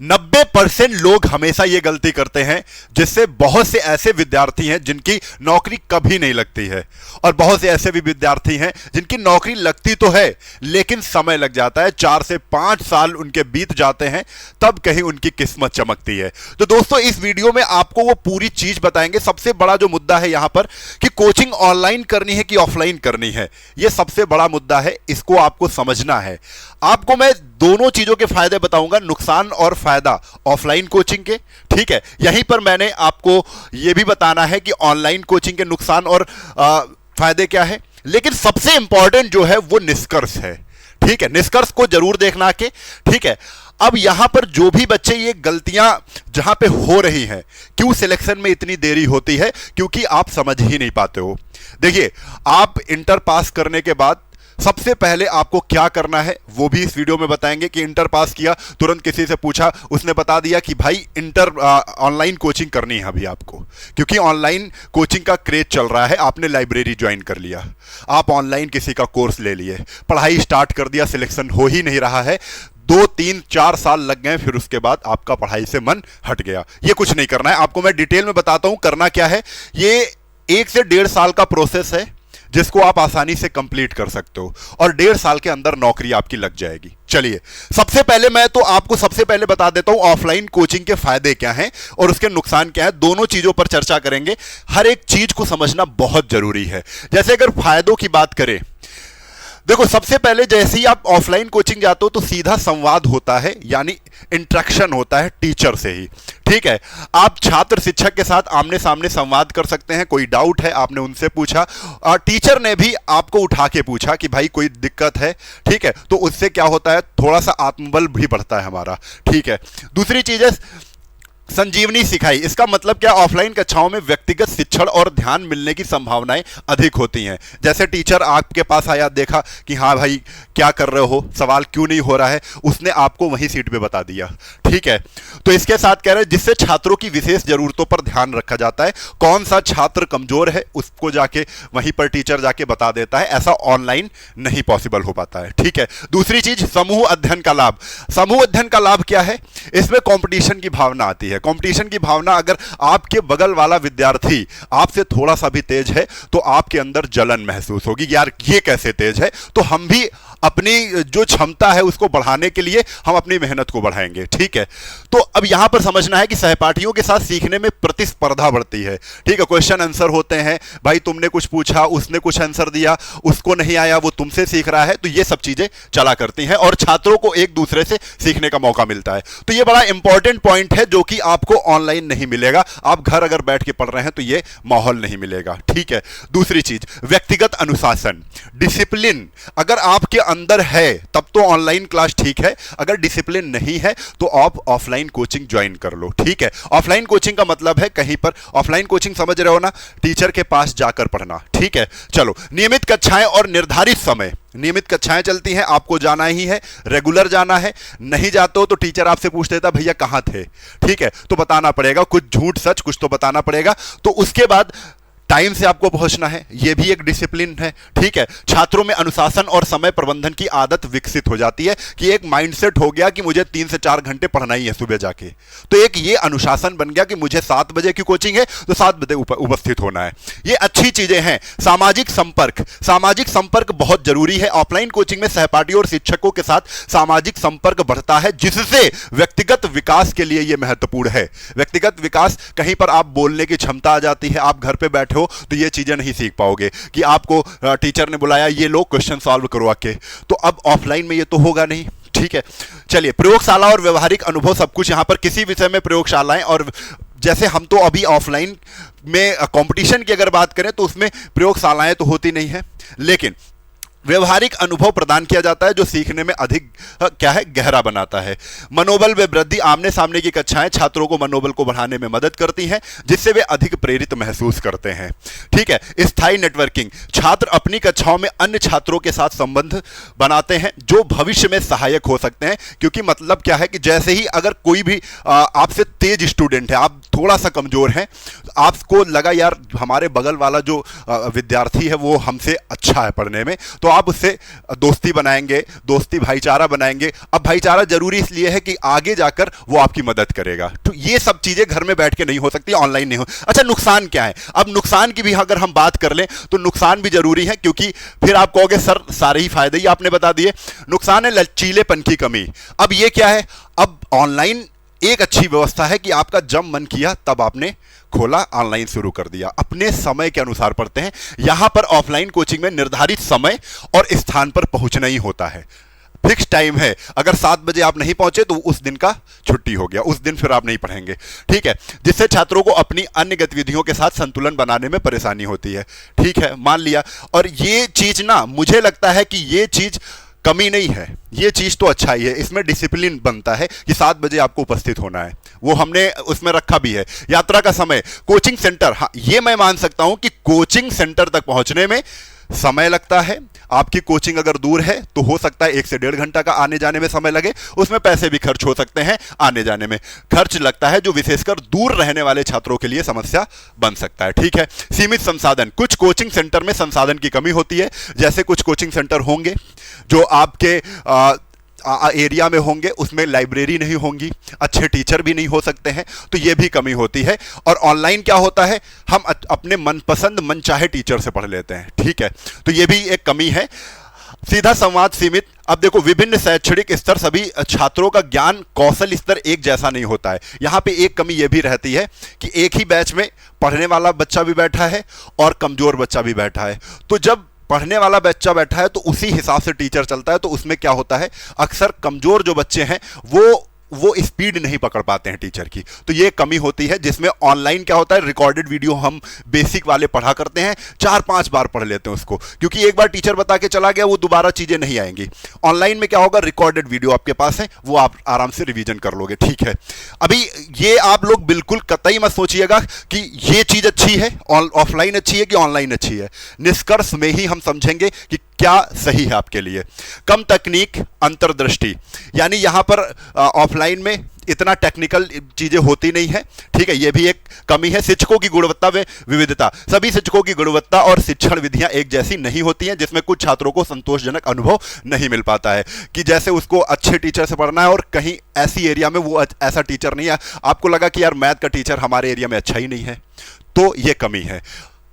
90% लोग हमेशा यह गलती करते हैं, जिससे बहुत से ऐसे विद्यार्थी हैं जिनकी नौकरी कभी नहीं लगती है, और बहुत से ऐसे भी विद्यार्थी हैं जिनकी नौकरी लगती तो है लेकिन समय लग जाता है, 4 से 5 साल उनके बीत जाते हैं, तब कहीं उनकी किस्मत चमकती है। तो दोस्तों, इस वीडियो में आपको वो पूरी चीज बताएंगे। सबसे बड़ा जो मुद्दा है यहां पर कि कोचिंग ऑनलाइन करनी है कि ऑफलाइन करनी है, यह सबसे बड़ा मुद्दा है, इसको आपको समझना है। आपको मैं दोनों चीजों के फायदे बताऊंगा, नुकसान और फायदा ऑफलाइन कोचिंग के। ठीक है, यहीं पर मैंने आपको यह भी बताना है कि ऑनलाइन कोचिंग के नुकसान और फायदे क्या है, लेकिन सबसे इंपॉर्टेंट जो है वो निष्कर्ष है। ठीक है, निष्कर्ष को जरूर देखना के। ठीक है, अब यहां पर जो भी बच्चे ये गलतियां जहां पे हो रही हैं, क्यों सिलेक्शन में इतनी देरी होती है, क्योंकि आप समझ ही नहीं पाते हो। देखिए, आप इंटर पास करने के बाद सबसे पहले आपको क्या करना है वो भी इस वीडियो में बताएंगे। कि इंटर पास किया, तुरंत किसी से पूछा, उसने बता दिया कि भाई इंटर ऑनलाइन कोचिंग करनी है अभी आपको, क्योंकि ऑनलाइन कोचिंग का क्रेज चल रहा है। आपने लाइब्रेरी ज्वाइन कर लिया, आप ऑनलाइन किसी का कोर्स ले लिए, पढ़ाई स्टार्ट कर दिया, सिलेक्शन हो ही नहीं रहा है, 2, 3, 4 साल लग गए, फिर उसके बाद आपका पढ़ाई से मन हट गया। ये कुछ नहीं करना है, आपको मैं डिटेल में बताता हूं करना क्या है। ये 1 से 1.5 साल का प्रोसेस है जिसको आप आसानी से कंप्लीट कर सकते हो, और 1.5 साल के अंदर नौकरी आपकी लग जाएगी। चलिए, सबसे पहले मैं तो आपको सबसे पहले बता देता हूं ऑफलाइन कोचिंग के फायदे क्या हैं और उसके नुकसान क्या है। दोनों चीजों पर चर्चा करेंगे, हर एक चीज को समझना बहुत जरूरी है। जैसे अगर फायदों की बात करें, देखो, सबसे पहले जैसे ही आप ऑफलाइन कोचिंग जाते हो तो सीधा संवाद होता है, यानी इंटरेक्शन होता है टीचर से ही। ठीक है, आप छात्र शिक्षक के साथ आमने सामने संवाद कर सकते हैं। कोई डाउट है, आपने उनसे पूछा, और टीचर ने भी आपको उठा के पूछा कि भाई कोई दिक्कत है। ठीक है, तो उससे क्या होता है, थोड़ा सा आत्मबल भी बढ़ता है हमारा। ठीक है, दूसरी चीज है संजीवनी सिखाई। इसका मतलब क्या, ऑफलाइन कक्षाओं में व्यक्तिगत शिक्षण और ध्यान मिलने की संभावनाएं अधिक होती हैं। जैसे टीचर आपके पास आया, देखा कि हाँ भाई क्या कर रहे हो, सवाल क्यों नहीं हो रहा है, उसने आपको वहीं सीट पे बता दिया। ठीक है, तो इसके साथ कह रहे हैं जिससे छात्रों की विशेष जरूरतों पर ध्यान रखा जाता है। कौन सा छात्र कमजोर है उसको जाके वहीं पर टीचर जाके बता देता है, ऐसा ऑनलाइन नहीं पॉसिबल हो पाता है। ठीक है, दूसरी चीज समूह अध्ययन का लाभ। समूह अध्ययन का लाभ क्या है, इसमें कंपटीशन की भावना आती है। कंपटीशन की भावना, अगर आपके बगल वाला विद्यार्थी आपसे थोड़ा सा भी तेज है तो आपके अंदर जलन महसूस होगी, यार ये कैसे तेज है, तो हम भी अपनी जो क्षमता है उसको बढ़ाने के लिए हम अपनी मेहनत को बढ़ाएंगे। ठीक है, तो अब यहां पर समझना है कि सहपाठियों के साथ सीखने में प्रतिस्पर्धा बढ़ती है। ठीक है, क्वेश्चन आंसर होते हैं, भाई तुमने कुछ पूछा, उसने कुछ आंसर दिया, उसको नहीं आया, वो तुमसे सीख रहा है, तो ये सब चीजें चला करती हैं और छात्रों को एक दूसरे से सीखने का मौका मिलता है। तो ये बड़ा इंपॉर्टेंट पॉइंट है जो कि आपको ऑनलाइन नहीं मिलेगा। आप घर अगर बैठ के पढ़ रहे हैं तो ये माहौल नहीं मिलेगा। ठीक है, दूसरी चीज व्यक्तिगत अनुशासन, डिसिप्लिन अगर आपके अंदर है तब तो ऑनलाइन क्लास ठीक है, अगर डिसिप्लिन नहीं है तो आप ऑफलाइन कोचिंग ज्वाइन कर लो। ठीक है, ऑफलाइन कोचिंग का मतलब है कहीं पर ऑफलाइन कोचिंग समझ रहे हो ना, टीचर के पास जाकर पढ़ना। ठीक है, चलो, नियमित कक्षाएं और निर्धारित समय, नियमित कक्षाएं चलती हैं, आपको जाना ही है, रेगुलर जाना है। नहीं जाते हो तो टीचर आपसे पूछ लेता भैया कहां थे। ठीक है, तो बताना पड़ेगा, कुछ झूठ सच कुछ तो बताना पड़ेगा। तो उसके बाद टाइम से आपको पहुंचना है, यह भी एक डिसिप्लिन है। ठीक है, छात्रों में अनुशासन और समय प्रबंधन की आदत विकसित हो जाती है कि एक माइंडसेट हो गया कि मुझे 3 से 4 घंटे पढ़ना ही है सुबह जाके, तो एक ये अनुशासन बन गया कि मुझे 7 बजे की कोचिंग है तो 7 बजे उपस्थित होना है। ये अच्छी चीजें हैं। सामाजिक संपर्क, सामाजिक संपर्क बहुत जरूरी है। ऑफलाइन कोचिंग में सहपाठियों और शिक्षकों के साथ सामाजिक संपर्क बढ़ता है, जिससे व्यक्तिगत विकास के लिए यह महत्वपूर्ण है। व्यक्तिगत विकास, कहीं पर आप बोलने की क्षमता आ जाती है, आप घर पे बैठे हो तो ये चीजें नहीं सीख पाओगे कि आपको टीचर ने बुलाया ये लो क्वेश्चन सॉल्व करो आके, तो अब ऑफलाइन में ये तो होगा नहीं। ठीक है, चलिए, प्रयोगशाला और व्यवहारिक अनुभव, सब कुछ यहां पर किसी विषय में प्रयोगशालाएं, और जैसे हम तो अभी ऑफलाइन में कंपटीशन की अगर बात करें तो उसमें प्रयोगशालाएं तो होती नहीं है, लेकिन व्यवहारिक अनुभव प्रदान किया जाता है जो सीखने में अधिक क्या है, गहरा बनाता है। मनोबल व वृद्धि, आमने सामने की कक्षाएं छात्रों को मनोबल को बढ़ाने में मदद करती हैं, जिससे वे अधिक प्रेरित महसूस करते हैं। ठीक है, स्थायी नेटवर्किंग, छात्र अपनी कक्षाओं में अन्य छात्रों के साथ संबंध बनाते हैं जो भविष्य में सहायक हो सकते हैं। क्योंकि मतलब क्या है कि जैसे ही अगर कोई भी आपसे तेज स्टूडेंट है, आप थोड़ा सा कमजोर हैं, आपको लगा यार हमारे बगल वाला जो विद्यार्थी है वो हमसे अच्छा है पढ़ने में, तो आप उससे दोस्ती बनाएंगे, दोस्ती भाईचारा बनाएंगे। अब भाईचारा जरूरी इसलिए है कि आगे जाकर वो आपकी मदद करेगा। तो ये सब चीजें घर में बैठ के नहीं हो सकती, ऑनलाइन नहीं हो। अच्छा, नुकसान क्या है? अब नुकसान की भी अगर हम बात कर लें तो नुकसान भी जरूरी है, क्योंकि फिर आप कहोगे सर सारे ही फायदे ही आपने बता दिए। नुकसान है लचीलेपन की कमी। अब ये क्या है? अब ऑनलाइन एक अच्छी व्यवस्था है कि आपका जब मन किया तब आपने खोला, ऑनलाइन शुरू कर दिया, अपने समय के अनुसार पढ़ते हैं। यहां पर ऑफलाइन कोचिंग में निर्धारित समय और स्थान पर पहुंचना ही होता है, फिक्स टाइम है। अगर 7 बजे आप नहीं पहुंचे तो उस दिन का छुट्टी हो गया, उस दिन फिर आप नहीं पढ़ेंगे, ठीक है। जिससे छात्रों को अपनी अन्य गतिविधियों के साथ संतुलन बनाने में परेशानी होती है, ठीक है, मान लिया। और ये चीज ना, मुझे लगता है कि ये चीज कमी नहीं है, ये चीज तो अच्छा ही है। इसमें डिसिप्लिन बनता है कि 7 बजे आपको उपस्थित होना है, वो हमने उसमें रखा भी है। यात्रा का समय, कोचिंग सेंटर, हाँ ये मैं मान सकता हूं कि कोचिंग सेंटर तक पहुंचने में समय लगता है। आपकी कोचिंग अगर दूर है तो हो सकता है 1 से 1.5 घंटा का आने जाने में समय लगे, उसमें पैसे भी खर्च हो सकते हैं, आने जाने में खर्च लगता है, जो विशेषकर दूर रहने वाले छात्रों के लिए समस्या बन सकता है, ठीक है। सीमित संसाधन, कुछ कोचिंग सेंटर में संसाधन की कमी होती है। जैसे कुछ कोचिंग सेंटर होंगे जो आपके एरिया में होंगे, उसमें लाइब्रेरी नहीं होंगी, अच्छे टीचर भी नहीं हो सकते हैं, तो ये भी कमी होती है। और ऑनलाइन क्या होता है, हम अपने मनपसंद मनचाहे टीचर से पढ़ लेते हैं, ठीक है, तो ये भी एक कमी है। सीधा संवाद सीमित। अब देखो, विभिन्न शैक्षणिक स्तर, सभी छात्रों का ज्ञान कौशल स्तर एक जैसा नहीं होता है। यहां पे एक कमी यह भी रहती है कि एक ही बैच में पढ़ने वाला बच्चा भी बैठा है और कमजोर बच्चा भी बैठा है। तो जब पढ़ने वाला बच्चा बैठा है तो उसी हिसाब से टीचर चलता है, तो उसमें क्या होता है, अक्सर कमजोर जो बच्चे हैं वो स्पीड नहीं पकड़ पाते हैं टीचर की, तो ये कमी होती है। जिसमें ऑनलाइन क्या होता है, रिकॉर्डेड वीडियो हम बेसिक वाले पढ़ा करते हैं, 4-5 बार पढ़ लेते हैं उसको, क्योंकि एक बार टीचर बता के चला गया, वो दोबारा चीजें नहीं आएंगी। ऑनलाइन में क्या होगा, रिकॉर्डेड वीडियो आपके पास है, वो आप आराम से रिवीजन कर लोगे, ठीक है। अभी ये आप लोग बिल्कुल कतई मत सोचिएगा कि ये चीज अच्छी है, ऑफलाइन अच्छी है कि ऑनलाइन अच्छी है। निष्कर्ष में ही हम समझेंगे कि क्या सही है आपके लिए। कम तकनीक, अंतर्दृष्टि, यानी यहां पर ऑफलाइन में इतना टेक्निकल चीजें होती नहीं है, ठीक है, यह भी एक कमी है। शिक्षकों की गुणवत्ता व विविधता, सभी शिक्षकों की गुणवत्ता और शिक्षण विधियां एक जैसी नहीं होती हैं, जिसमें कुछ छात्रों को संतोषजनक अनुभव नहीं मिल पाता है कि जैसे उसको अच्छे टीचर से पढ़ना है और कहीं ऐसी एरिया में वो ऐसा टीचर नहीं है, आपको लगा कि यार मैथ का टीचर हमारे एरिया में अच्छा ही नहीं है, तो यह कमी है।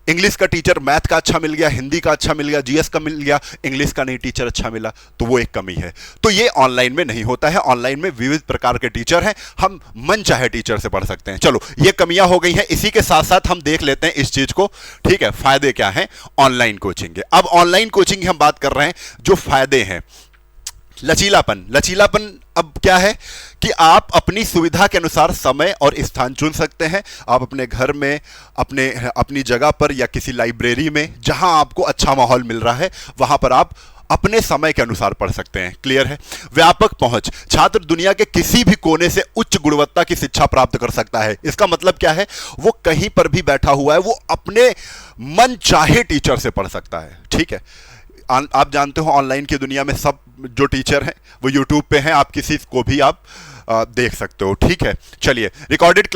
इंग्लिश का टीचर मैथ का अच्छा मिल गया, हिंदी का अच्छा मिल गया, जीएस का मिल गया, इंग्लिश का नहीं टीचर अच्छा मिला, तो वो एक कमी है। तो ये ऑनलाइन में नहीं होता है। ऑनलाइन में विविध प्रकार के टीचर हैं, हम मन चाहे टीचर से पढ़ सकते हैं। चलो, ये कमियां हो गई हैं। इसी के साथ साथ हम देख लेते हैं इस चीज को, ठीक है, फायदे क्या हैं ऑनलाइन कोचिंग के। अब ऑनलाइन कोचिंग की हम बात कर रहे हैं, जो फायदे हैं। लचीलापन अब क्या है कि आप अपनी सुविधा के अनुसार समय और स्थान चुन सकते हैं। आप अपने घर में, अपनी जगह पर या किसी लाइब्रेरी में, जहां आपको अच्छा माहौल मिल रहा है, वहां पर आप अपने समय के अनुसार पढ़ सकते हैं। क्लियर है। व्यापक पहुंच, छात्र दुनिया के किसी भी कोने से उच्च गुणवत्ता की शिक्षा प्राप्त कर सकता है। इसका मतलब क्या है, वो कहीं पर भी बैठा हुआ है, वो अपने मन चाहे टीचर से पढ़ सकता है, ठीक है। आप जानते हो ऑनलाइन की दुनिया में सब जो टीचर हैं वो यूट्यूब पे हैं, आप किसी को भी आप देख सकते हो, ठीक है। चलिए, रिकॉर्डेड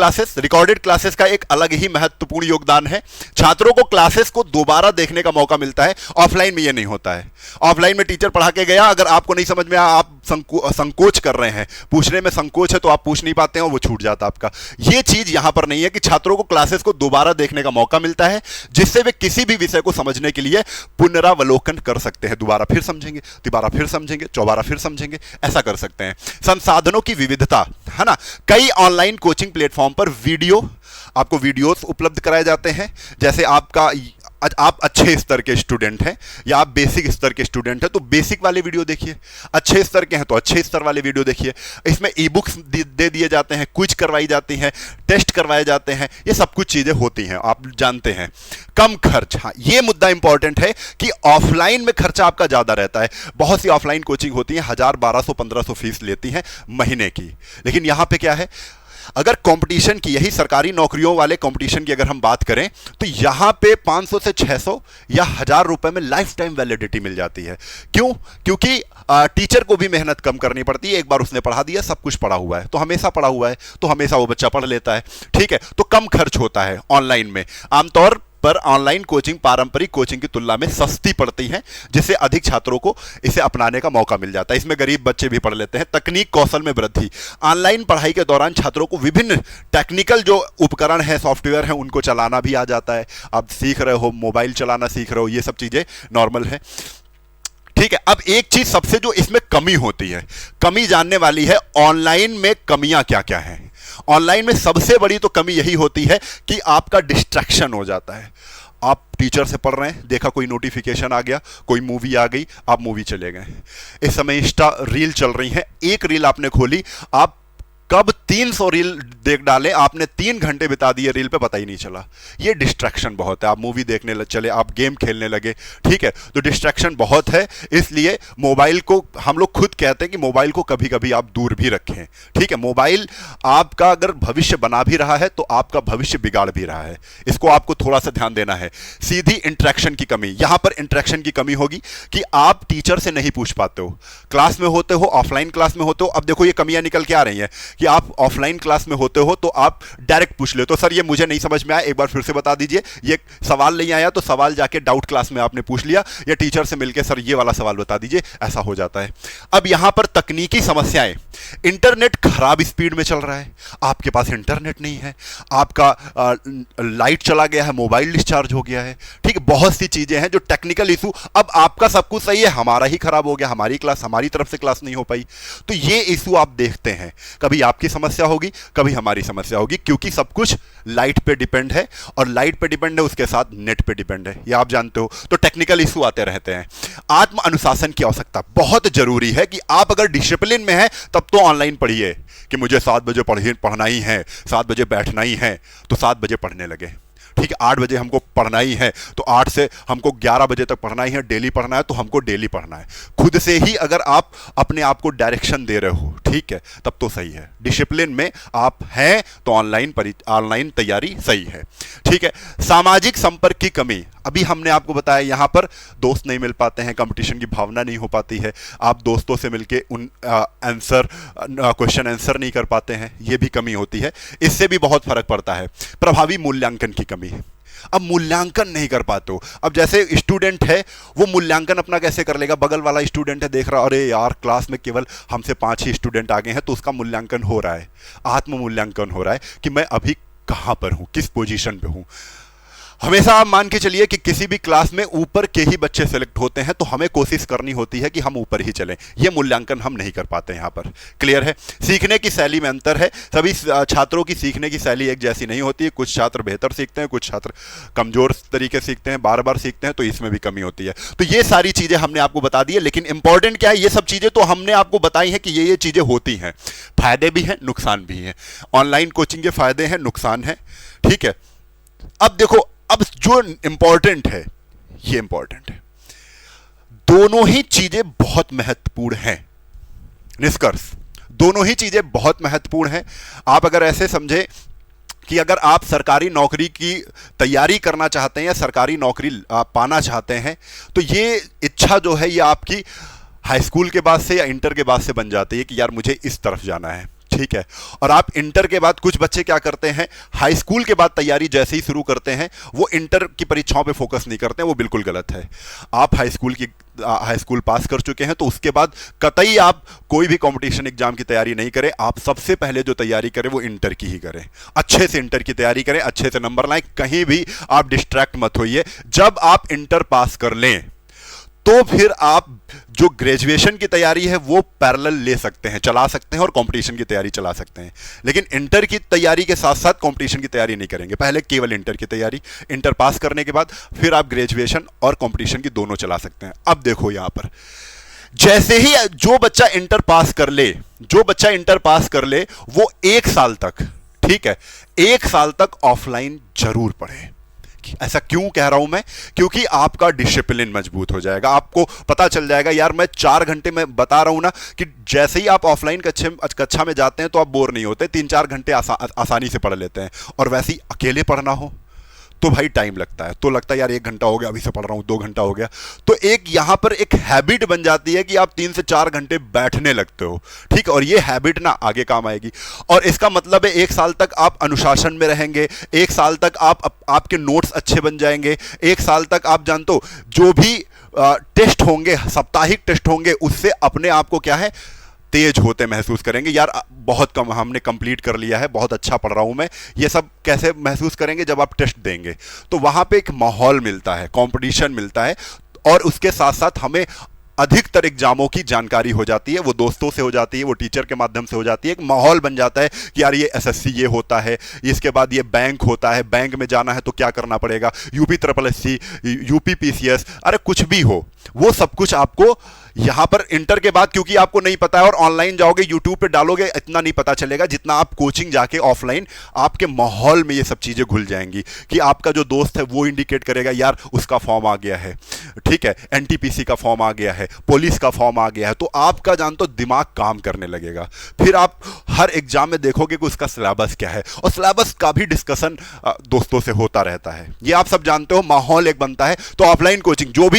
क्लासेस का एक अलग ही महत्वपूर्ण योगदान है। छात्रों को क्लासेस को दोबारा देखने का मौका मिलता है, ऑफलाइन में ये नहीं होता है। ऑफलाइन में टीचर पढ़ा के गया, अगर आपको नहीं समझ में आया, आप संकोच कर रहे हैं, पूछने में संकोच है, तो आप पूछ नहीं पाते हैं, वो छूट जाता आपका। ये चीज यहां पर नहीं है कि छात्रों को क्लासेस को दोबारा देखने का मौका मिलता है, जिससे वे किसी भी विषय को समझने के लिए पुनरावलोकन कर सकते हैं। दोबारा फिर समझेंगे, दोबारा फिर समझेंगे, चौबारा फिर समझेंगे, ऐसा कर सकते हैं। संसाधनों की विविधता, है ना, कई ऑनलाइन कोचिंग प्लेटफॉर्म पर आपको वीडियोस उपलब्ध कराए जाते हैं। जैसे आप अच्छे स्तर के स्टूडेंट हैं या आप बेसिक स्तर के स्टूडेंट हैं, तो बेसिक वाले वीडियो देखिए, अच्छे स्तर के हैं तो अच्छे स्तर वाले वीडियो देखिए। इसमें ई बुक्स दे दिए जाते हैं, क्विज करवाई जाती हैं, टेस्ट करवाए जाते हैं, ये सब कुछ चीजें होती हैं, आप जानते हैं। कम खर्च, हाँ ये मुद्दा इंपॉर्टेंट है कि ऑफलाइन में खर्चा आपका ज्यादा रहता है। बहुत सी ऑफलाइन कोचिंग होती हैं, 1000, 1200, 1500 फीस लेती हैं महीने की, लेकिन यहां पे क्या है, अगर कंपटीशन की, यही सरकारी नौकरियों वाले कंपटीशन की अगर हम बात करें, तो यहां पे 500 से 600 या 1000 रुपए में लाइफ टाइम वैलिडिटी मिल जाती है। क्यों? क्योंकि टीचर को भी मेहनत कम करनी पड़ती है। एक बार उसने पढ़ा दिया, सब कुछ पढ़ा हुआ है, तो हमेशा पढ़ा हुआ है, तो हमेशा वो बच्चा पढ़ लेता है। ठीक है, तो कम खर्च होता है ऑनलाइन में। आमतौर पर ऑनलाइन कोचिंग पारंपरिक कोचिंग की तुलना में सस्ती पड़ती है, जिससे अधिक छात्रों को इसे अपनाने का मौका मिल जाता है। इसमें गरीब बच्चे भी पढ़ लेते हैं। तकनीक कौशल में वृद्धि। ऑनलाइन पढ़ाई के दौरान छात्रों को विभिन्न टेक्निकल जो उपकरण है, सॉफ्टवेयर है, उनको चलाना भी आ जाता है। आप सीख रहे हो, मोबाइल चलाना सीख रहे हो, ये सब चीजें नॉर्मल है। ठीक है, अब एक चीज सबसे जो इसमें कमी होती है, कमी जानने वाली है, ऑनलाइन में कमियां क्या क्या हैं। ऑनलाइन में सबसे बड़ी तो कमी यही होती है कि आपका डिस्ट्रैक्शन हो जाता है। आप टीचर से पढ़ रहे हैं, देखा कोई नोटिफिकेशन आ गया, कोई मूवी आ गई, आप मूवी चले गए। इस समय इंस्टा रील चल रही है, एक रील आपने खोली, आप कब 300 रील देख डाले, आपने 3 घंटे बिता दिए रील पे, पता ही नहीं चला। ये डिस्ट्रैक्शन बहुत है। आप मूवी देखने चले, आप गेम खेलने लगे। ठीक है, तो डिस्ट्रैक्शन बहुत है। इसलिए मोबाइल को हम लोग खुद कहते हैं कि मोबाइल को कभी कभी आप दूर भी रखें। ठीक है, मोबाइल आपका अगर भविष्य बना भी रहा है, तो आपका भविष्य बिगाड़ भी रहा है। इसको आपको थोड़ा सा ध्यान देना है। सीधी इंटरेक्शन की कमी, यहां पर इंटरेक्शन की कमी होगी कि आप टीचर से नहीं पूछ पाते हो। क्लास में होते हो, ऑफलाइन क्लास में होते हो। अब देखो ये कमियां निकल के आ रही हैं कि आप ऑफलाइन क्लास में होते हो तो आप डायरेक्ट पूछ लेते हो, सर ये मुझे नहीं समझ में आया, एक बार फिर से बता दीजिए। ये सवाल नहीं आया तो सवाल जाके डाउट क्लास में आपने पूछ लिया, या टीचर से मिलकर सर ये वाला सवाल बता दीजिए, ऐसा हो जाता है। अब यहां पर तकनीकी समस्याएं, इंटरनेट खराब स्पीड में चल रहा है, आपके पास इंटरनेट नहीं है, आपका लाइट चला गया है, मोबाइल डिस्चार्ज हो गया है। ठीक है, बहुत सी चीजें हैं जो टेक्निकल इशू। अब आपका सब कुछ सही है, हमारा ही खराब हो गया, हमारी क्लास, हमारी तरफ से क्लास नहीं हो पाई। तो ये इशू आप देखते हैं, कभी आपकी समस्या होगी, कभी हमारी समस्या होगी, क्योंकि सब कुछ लाइट पे डिपेंड है, और लाइट पे डिपेंड है, उसके साथ नेट पे डिपेंड है, ये आप जानते हो। तो टेक्निकल इशू आते रहते हैं। आत्म अनुशासन की आवश्यकता बहुत जरूरी है कि आप अगर डिसिप्लिन में हैं तब तो ऑनलाइन पढ़िए कि मुझे 7 बजे पढ़ना ही है, 7 बजे बैठना ही है, तो 7 बजे पढ़ने लगे। ठीक है, 8 बजे हमको पढ़ना ही है, तो 8 से हमको 11 बजे तक पढ़ना ही है, डेली पढ़ना है, तो हमको डेली पढ़ना है। खुद से ही अगर आप अपने आप को डायरेक्शन दे रहे हो, ठीक है, तब तो सही है। डिसिप्लिन में आप हैं तो ऑनलाइन तैयारी सही है। ठीक है, सामाजिक संपर्क की कमी, अभी हमने आपको बताया यहां पर दोस्त नहीं मिल पाते हैं, कंपटीशन की भावना नहीं हो पाती है, आप दोस्तों से मिलके उन क्वेश्चन आंसर नहीं कर पाते हैं, यह भी कमी होती है। इससे भी बहुत फर्क पड़ता है। प्रभावी मूल्यांकन की कमी है, अब मूल्यांकन नहीं कर पाते हो। अब जैसे स्टूडेंट है, वो मूल्यांकन अपना कैसे कर लेगा? बगल वाला स्टूडेंट है, देख रहा, अरे यार क्लास में केवल हमसे 5 ही स्टूडेंट आ गए हैं, तो उसका मूल्यांकन हो रहा है, आत्म मूल्यांकन हो रहा है कि मैं अभी कहां पर हूं, किस पोजीशन पे हूं। हमेशा आप मान के चलिए कि किसी भी क्लास में ऊपर के ही बच्चे सेलेक्ट होते हैं, तो हमें कोशिश करनी होती है कि हम ऊपर ही चलें। यह मूल्यांकन हम नहीं कर पाते यहां पर। क्लियर है? सीखने की शैली में अंतर है। सभी छात्रों की सीखने की शैली एक जैसी नहीं होती है। कुछ छात्र बेहतर सीखते हैं, कुछ छात्र कमजोर तरीके से सीखते हैं, बार बार सीखते हैं, तो इसमें भी कमी होती है। तो ये सारी चीजें हमने आपको बता दी है, लेकिन इंपॉर्टेंट क्या है, ये सब चीजें तो हमने आपको बताई हैं कि ये चीजें होती हैं। फायदे भी हैं, नुकसान भी हैं। ऑनलाइन कोचिंग के फायदे हैं, नुकसान है। ठीक है, अब देखो, अब जो इंपॉर्टेंट है, ये इंपॉर्टेंट है, दोनों ही चीजें बहुत महत्वपूर्ण हैं। निष्कर्ष, दोनों ही चीजें बहुत महत्वपूर्ण हैं। आप अगर ऐसे समझे कि अगर आप सरकारी नौकरी की तैयारी करना चाहते हैं या सरकारी नौकरी पाना चाहते हैं, तो ये इच्छा जो है, ये आपकी हाई स्कूल के बाद से या इंटर के बाद से बन जाती है कि यार मुझे इस तरफ जाना है। ठीक है, और आप इंटर के बाद, कुछ बच्चे क्या करते हैं, हाई स्कूल के बाद तैयारी जैसे ही शुरू करते हैं, वो इंटर की परीक्षाओं पे फोकस नहीं करते हैं। वो बिल्कुल गलत है। आप हाई स्कूल पास कर चुके हैं, तो उसके बाद कतई आप कोई भी कंपटीशन एग्जाम की तैयारी नहीं करें। आप सबसे पहले जो तैयारी करें वो इंटर की ही करें। अच्छे से इंटर की तैयारी करें, अच्छे से नंबर लाएं, कहीं भी आप डिस्ट्रैक्ट मत होइए। जब आप इंटर पास कर लें, तो फिर आप जो ग्रेजुएशन की तैयारी है वो पैरेलल ले सकते हैं, चला सकते हैं, और कंपटीशन की तैयारी चला सकते हैं। लेकिन इंटर की तैयारी के साथ साथ कंपटीशन की तैयारी नहीं करेंगे। पहले केवल इंटर की तैयारी, इंटर पास करने के बाद फिर आप ग्रेजुएशन और कंपटीशन की दोनों चला सकते हैं। अब देखो यहां पर, जैसे ही जो बच्चा इंटर पास कर ले, वो 1 साल तक, ठीक है, 1 साल तक ऑफलाइन जरूर पढ़े। ऐसा क्यों कह रहा हूं मैं? क्योंकि आपका डिसिप्लिन मजबूत हो जाएगा, आपको पता चल जाएगा यार मैं 4 घंटे में बता रहा हूं ना कि जैसे ही आप ऑफलाइन कक्षा में जाते हैं तो आप बोर नहीं होते, 3-4 घंटे आसानी से पढ़ लेते हैं। और वैसे ही अकेले पढ़ना हो तो भाई टाइम लगता है, तो लगता है यार 1 घंटा हो गया, अभी से पढ़ रहा हूं, 2 घंटा हो गया। तो एक यहां पर एक हैबिट बन जाती है कि आप 3 से 4 घंटे बैठने लगते हो, ठीक है। और ये हैबिट ना आगे काम आएगी, और इसका मतलब है 1 साल तक आप अनुशासन में रहेंगे, 1 साल तक आपके नोट्स अच्छे बन जाएंगे, 1 साल तक आप जानते हो जो भी टेस्ट होंगे, साप्ताहिक टेस्ट होंगे, उससे अपने आप को क्या है तेज होते महसूस करेंगे। यार बहुत कम हमने कंप्लीट कर लिया है, बहुत अच्छा पढ़ रहा हूं मैं, ये सब कैसे महसूस करेंगे? जब आप टेस्ट देंगे तो वहां पे एक माहौल मिलता है, कंपटीशन मिलता है, और उसके साथ साथ हमें अधिकतर एग्जामों की जानकारी हो जाती है, वो दोस्तों से हो जाती है, वो टीचर के माध्यम से हो जाती है। एक माहौल बन जाता है कि यार ये एसएससी ये होता है, इसके बाद ये बैंक होता है, बैंक में जाना है तो क्या करना पड़ेगा, UP triple SC, UP PCS, अरे कुछ भी हो, वो सब कुछ आपको यहां पर इंटर के बाद, क्योंकि आपको नहीं पता है और ऑनलाइन जाओगे यूट्यूब पे डालोगे, इतना नहीं पता चलेगा जितना आप कोचिंग जाके ऑफलाइन आपके माहौल में ये सब चीजें घुल जाएंगी कि आपका जो दोस्त है वो इंडिकेट करेगा यार उसका फॉर्म आ गया है, ठीक है, एनटीपीसी का फॉर्म आ गया है, पुलिस का फॉर्म आ गया है, तो आपका जानते हो दिमाग काम करने लगेगा। फिर आप हर एग्जाम में देखोगे कि उसका सिलेबस क्या है, और सिलेबस का भी डिस्कशन दोस्तों से होता रहता है, ये आप सब जानते हो, माहौल एक बनता है। तो ऑफलाइन कोचिंग जो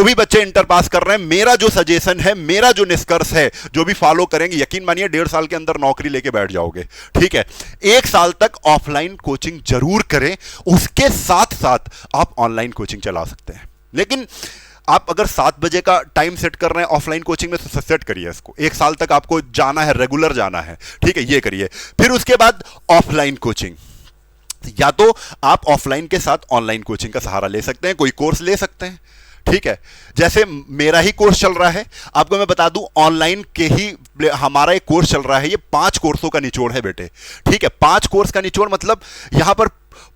भी बच्चे इंटर पास कर रहे हैं, मेरा जो सजेशन है, मेरा जो निष्कर्ष है, जो भी फॉलो करेंगे, यकीन मानिए 1.5 साल के अंदर नौकरी लेके बैठ जाओगे, ठीक है। 1 साल तक ऑफलाइन कोचिंग जरूर करें, उसके साथ साथ आप ऑनलाइन कोचिंग चला सकते हैं। लेकिन आप अगर 7 बजे का टाइम सेट कर रहे हैं ऑफलाइन कोचिंग में, तो सेट करिए इसको, 1 साल तक आपको जाना है, रेगुलर जाना है, ठीक है, ये करिए। फिर उसके बाद ऑफलाइन कोचिंग, या तो आप ऑफलाइन के साथ ऑनलाइन कोचिंग का सहारा ले सकते हैं, कोई कोर्स ले सकते हैं, ठीक है। जैसे मेरा ही कोर्स चल रहा है, आपको मैं बता दूं, ऑनलाइन के ही हमारा एक कोर्स चल रहा है, ये 5 कोर्सों का निचोड़ है बेटे, ठीक है। 5 कोर्स का निचोड़ मतलब यहां पर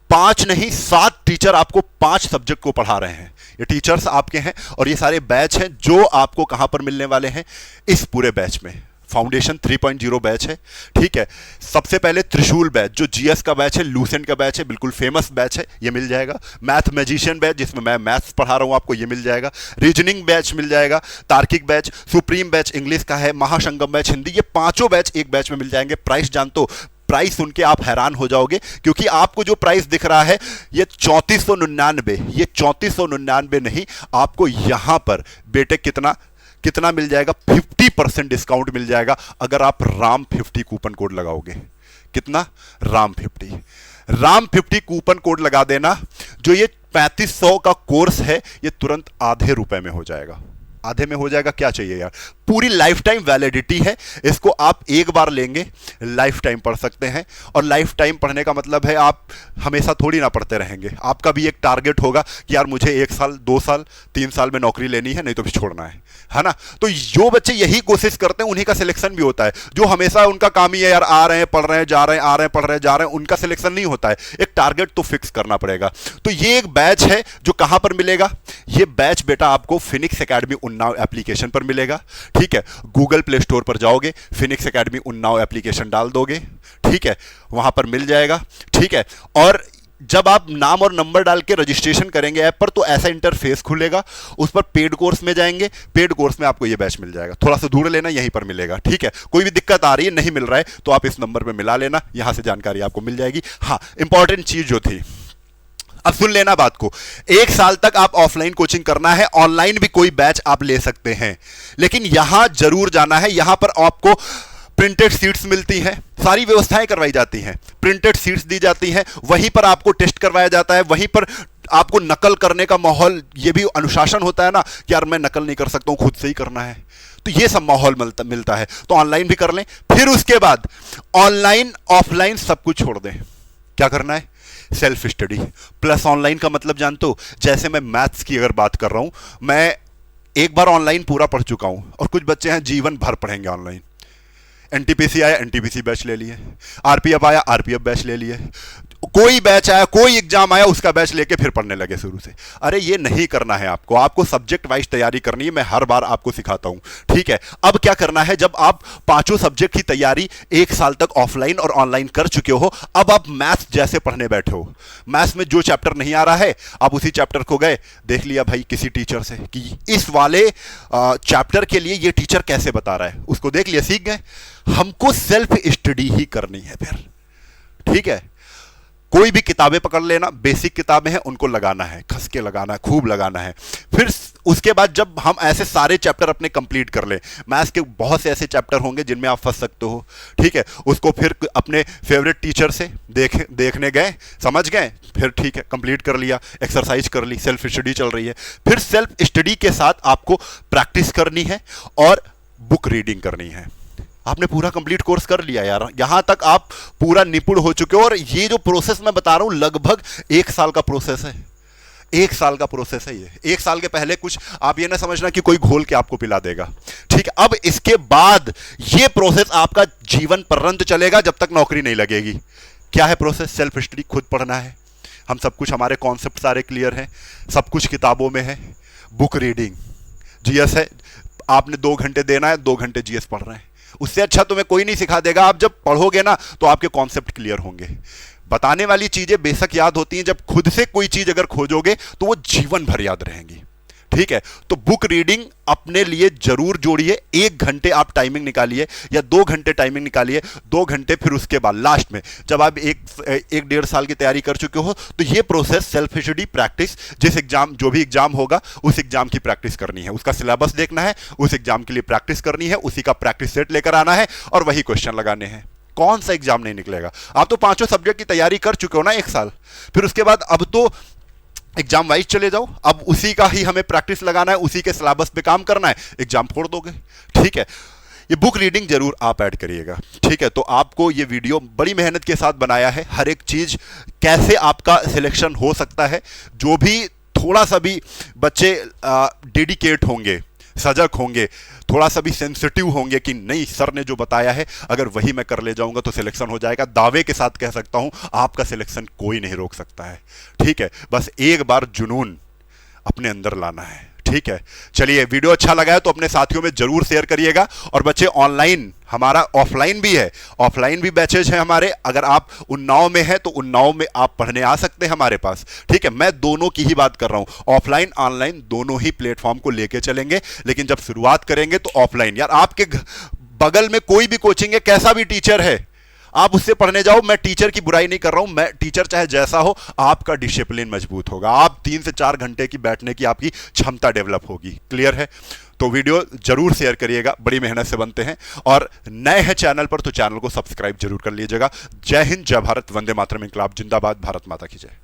5 नहीं 7 टीचर आपको 5 सब्जेक्ट को पढ़ा रहे हैं, ये टीचर्स आपके हैं, और ये सारे बैच हैं जो आपको कहां पर मिलने वाले हैं, इस पूरे बैच में। फाउंडेशन 3.0 बैच है, ठीक है। सबसे पहले त्रिशूल बैच जो जीएस का बैच है, लूसेंट का बैच है, बिल्कुल फेमस बैच है, ये मिल जाएगा। मैथ मैजिशियन बैच जिसमें मैं मैथ्स पढ़ा रहा हूं आपको, ये मिल जाएगा। रीजनिंग बैच मिल जाएगा, तार्किक बैच, सुप्रीम बैच इंग्लिश का है, महासंगम बैच हिंदी, ये 5 बैच एक बैच में मिल जाएंगे। प्राइस जानते हो, प्राइस सुन के आप हैरान हो जाओगे, क्योंकि आपको जो प्राइस दिख रहा है ये 3499, ये 3499 नहीं, आपको यहां पर बेटे कितना मिल जाएगा, 50% डिस्काउंट मिल जाएगा अगर आप राम 50 कूपन कोड लगाओगे। कितना? राम 50 कूपन कोड लगा देना, जो ये 3500 का कोर्स है ये तुरंत आधे रुपए में हो जाएगा। आधे में हो जाएगा, क्या चाहिए यार, पूरी लाइफ टाइम वैलिडिटी है, इसको आप एक बार लेंगे लाइफ टाइम पढ़ सकते हैं। और लाइफ टाइम पढ़ने का मतलब है आप हमेशा थोड़ी ना पढ़ते रहेंगे, आपका भी एक टारगेट होगा कि यार मुझे 1 साल 2 साल 3 साल में नौकरी लेनी है, नहीं तो भी छोड़ना है ना। तो जो बच्चे यही कोशिश करते हैं उन्हीं का सिलेक्शन भी होता है, जो हमेशा उनका काम ही है यार आ रहे हैं पढ़ रहे हैं जा रहे हैं, आ रहे हैं पढ़ रहे हैं जा रहे हैं, उनका सिलेक्शन नहीं होता है। एक टारगेट तो फिक्स करना पड़ेगा। तो ये एक बैच है जो कहां पर मिलेगा, ये बैच बेटा आपको फिनिक्स एकेडमी उन्नाव एप्लीकेशन पर मिलेगा, ठीक है। गूगल प्ले स्टोर पर जाओगे, फिनिक्स एकेडमी उन्नाव एप्लीकेशन डाल दोगे, ठीक है, वहां पर मिल जाएगा, ठीक है। और जब आप नाम और नंबर डाल के रजिस्ट्रेशन करेंगे ऐप पर, तो ऐसा इंटरफेस खुलेगा, उस पर पेड कोर्स में जाएंगे, पेड कोर्स में आपको ये बैच मिल जाएगा। थोड़ा सा ढूंढ लेना, यहीं पर मिलेगा, ठीक है। कोई भी दिक्कत आ रही है, नहीं मिल रहा है, तो आप इस नंबर पर मिला लेना, यहां से जानकारी आपको मिल जाएगी। हाँ, इंपॉर्टेंट चीज जो थी, अब सुन लेना बात को, 1 साल तक आप ऑफलाइन कोचिंग करना है, ऑनलाइन भी कोई बैच आप ले सकते हैं, लेकिन यहां जरूर जाना है। यहां पर आपको प्रिंटेड सीट्स मिलती हैं, सारी व्यवस्थाएं करवाई जाती हैं, प्रिंटेड सीट्स दी जाती हैं, वहीं पर आपको टेस्ट करवाया जाता है, वहीं पर आपको नकल करने का माहौल, ये भी अनुशासन होता है ना कि यार मैं नकल नहीं कर सकता हूं, खुद से ही करना है, तो ये सब माहौल मिलता है। तो ऑनलाइन भी कर लें। फिर उसके बाद ऑनलाइन ऑफलाइन सब कुछ छोड़ दें, क्या करना है, सेल्फ स्टडी प्लस ऑनलाइन का मतलब जानते हो, जैसे मैं मैथ्स की अगर बात कर रहा हूं, मैं एक बार ऑनलाइन पूरा पढ़ चुका हूं, और कुछ बच्चे हैं जीवन भर पढ़ेंगे ऑनलाइन। एनटीपीसी आया, एनटीपीसी बैच ले लिए, आरपीएफ आया, आरपीएफ बैच ले लिए, कोई बैच आया, कोई एग्जाम आया, उसका बैच लेके फिर पढ़ने लगे शुरू से। अरे ये नहीं करना है आपको, आपको सब्जेक्ट वाइज तैयारी करनी है। मैं हर बार आपको सिखाता हूं, ठीक है। अब क्या करना है, जब आप पांचों सब्जेक्ट की तैयारी 1 साल तक ऑफलाइन और ऑनलाइन कर चुके हो, अब आप मैथ्स जैसे पढ़ने बैठे हो। मैथ्स में जो चैप्टर नहीं आ रहा है, आप उसी चैप्टर को गए, देख लिया भाई किसी टीचर से कि इस वाले चैप्टर के लिए ये टीचर कैसे बता रहा है, उसको देख लिया, सीख गए। हमको सेल्फ स्टडी ही करनी है फिर, ठीक है। कोई भी किताबें पकड़ लेना, बेसिक किताबें हैं उनको लगाना है, खस के लगाना है, खूब लगाना है। फिर उसके बाद जब हम ऐसे सारे चैप्टर अपने कंप्लीट कर ले, मैथ्स के बहुत से ऐसे चैप्टर होंगे जिनमें आप फंस सकते हो, ठीक है, उसको फिर अपने फेवरेट टीचर से देखने गए, समझ गए, फिर ठीक है कंप्लीट कर लिया, एक्सरसाइज कर ली, सेल्फ स्टडी चल रही है। फिर सेल्फ स्टडी के साथ आपको प्रैक्टिस करनी है और बुक रीडिंग करनी है। आपने पूरा कंप्लीट कोर्स कर लिया यार, यहां तक आप पूरा निपुण हो चुके हो। और ये जो प्रोसेस मैं बता रहा हूं लगभग 1 साल का प्रोसेस है, 1 साल का प्रोसेस है ये। 1 साल के पहले कुछ आप ये ना समझना कि कोई घोल के आपको पिला देगा, ठीक है। अब इसके बाद ये प्रोसेस आपका जीवन पर्यंत चलेगा जब तक नौकरी नहीं लगेगी। क्या है प्रोसेस? सेल्फ स्टडी, खुद पढ़ना है, हम सब कुछ, हमारे कॉन्सेप्ट सारे क्लियर हैं, सब कुछ किताबों में है। बुक रीडिंग, जीएस है, आपने 2 घंटे देना है, 2 घंटे जीएस पढ़ रहे हैं। उससे अच्छा तुम्हें कोई नहीं सिखा देगा। आप जब पढ़ोगे ना तो आपके कॉन्सेप्ट क्लियर होंगे। बताने वाली चीजें बेशक याद होती हैं, जब खुद से कोई चीज अगर खोजोगे तो वो जीवन भर याद रहेंगी, ठीक है। तो बुक रीडिंग अपने लिए जरूर जोड़िए। 1 घंटे आप टाइमिंग निकालिए या 2 घंटे टाइमिंग निकालिए, 2 घंटे। फिर उसके बाद लास्ट में जब आप 1-1.5 साल की तैयारी कर चुके हो तो ये प्रोसेस सेल्फ स्टडी, प्रैक्टिस, जिस एग्जाम, जो भी एग्जाम होगा उस एग्जाम की प्रैक्टिस करनी है, उसका सिलेबस देखना है, उस एग्जाम के लिए प्रैक्टिस करनी है, उसी का प्रैक्टिस सेट लेकर आना है और वही क्वेश्चन लगाने हैं। कौन सा एग्जाम नहीं निकलेगा? आप तो 5 सब्जेक्ट की तैयारी कर चुके हो ना 1 साल। फिर उसके बाद अब तो एग्जाम वाइज चले जाओ, अब उसी का ही हमें प्रैक्टिस लगाना है, उसी के सिलेबस पे काम करना है, एग्जाम फोड़ दोगे, ठीक है। ये बुक रीडिंग जरूर आप ऐड करिएगा, ठीक है। तो आपको ये वीडियो बड़ी मेहनत के साथ बनाया है, हर एक चीज कैसे आपका सिलेक्शन हो सकता है। जो भी थोड़ा सा भी बच्चे डेडिकेट होंगे, सजग होंगे, थोड़ा सा भी सेंसिटिव होंगे कि नहीं सर ने जो बताया है अगर वही मैं कर ले जाऊंगा तो सिलेक्शन हो जाएगा, दावे के साथ कह सकता हूं आपका सिलेक्शन कोई नहीं रोक सकता है, ठीक है। बस एक बार जुनून अपने अंदर लाना है, ठीक है। चलिए, वीडियो अच्छा लगा है तो अपने साथियों में जरूर शेयर करिएगा। और बच्चे, ऑनलाइन हमारा ऑफलाइन भी है, ऑफलाइन भी बैचेज हैं हमारे। अगर आप उन्नाव में हैं तो उन्नाव में आप पढ़ने आ सकते हैं हमारे पास, ठीक है। मैं दोनों की ही बात कर रहा हूं, ऑफलाइन ऑनलाइन दोनों ही प्लेटफॉर्म को लेके चलेंगे। लेकिन जब शुरुआत करेंगे तो ऑफलाइन। यार आपके बगल में कोई भी कोचिंग है, कैसा भी टीचर है, आप उससे पढ़ने जाओ। मैं टीचर की बुराई नहीं कर रहा हूं, मैं टीचर चाहे जैसा हो, आपका डिसिप्लिन मजबूत होगा, आप 3 से 4 घंटे की बैठने की आपकी क्षमता डेवलप होगी। क्लियर है? तो वीडियो जरूर शेयर करिएगा, बड़ी मेहनत से बनते हैं। और नए हैं चैनल पर तो चैनल को सब्सक्राइब जरूर कर लीजिएगा। जय हिंद, जय भारत, वंदे मातरम, इंकलाब जिंदाबाद, भारत माता की जय।